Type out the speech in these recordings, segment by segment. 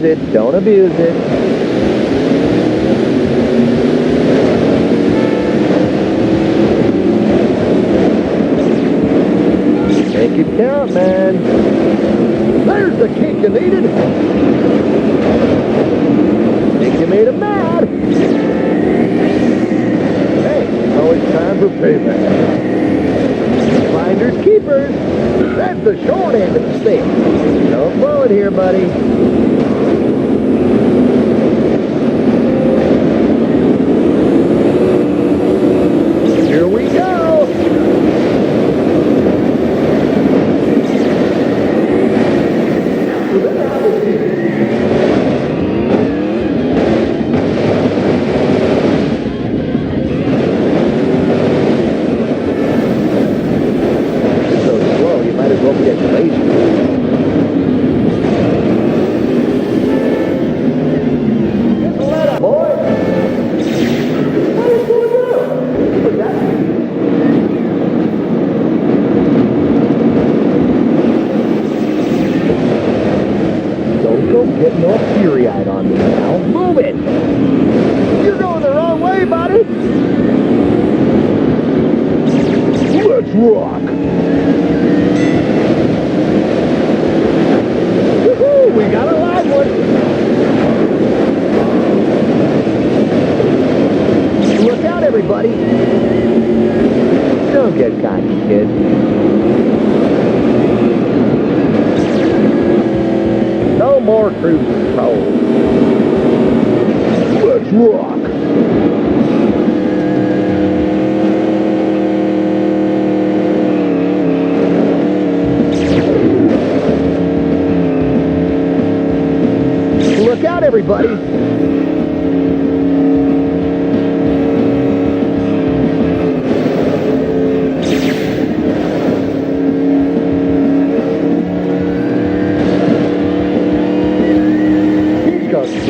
abuse it. Don't abuse it. Make it count, man. There's the kick you needed. Think you made him mad. Hey, always time for payback. Finders keepers. That's the short end of the stick. Don't blow it here, buddy. Here we go. Getting all teary-eyed on me now. Move it! You're going the wrong way, buddy! Let's rock! Woohoo! We got a live one! Look out, everybody! Don't get cocky, kid. No more cruise control. Let's rock. Look out, everybody.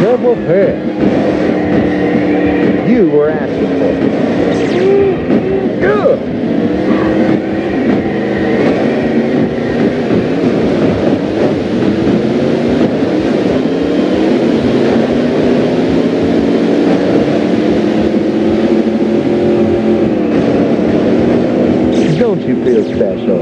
Double head. You were asking for it. Good. Don't you feel special?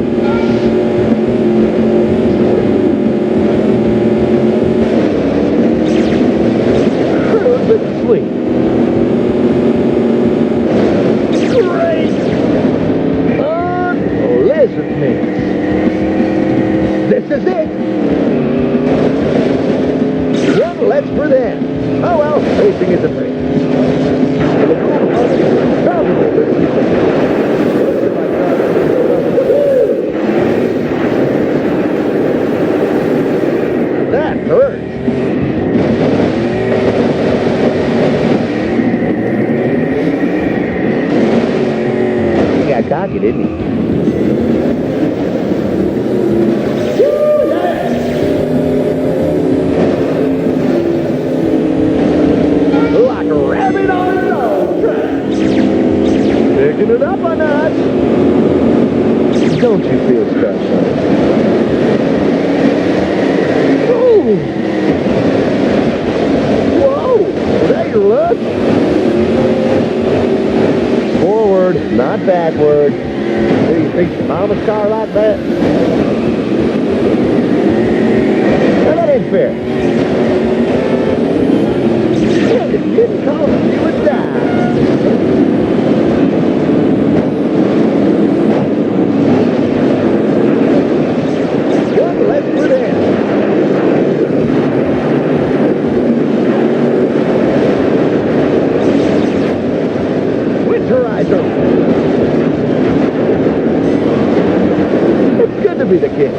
Sweet. Great! Unpleasant mix. This is it! One less for them. Oh well, racing is a thing. That hurts. Cocky, didn't he? Like a rabbit on an old track. Picking it up a notch. Don't you feel special? Ooh. Whoa! Is that your lunch? Forward, not backward. Do you fix your mama's car like that? Now that ain't fair. Yeah, it didn't cost you a dime. One less for them. Winterizer. It's good to be the king.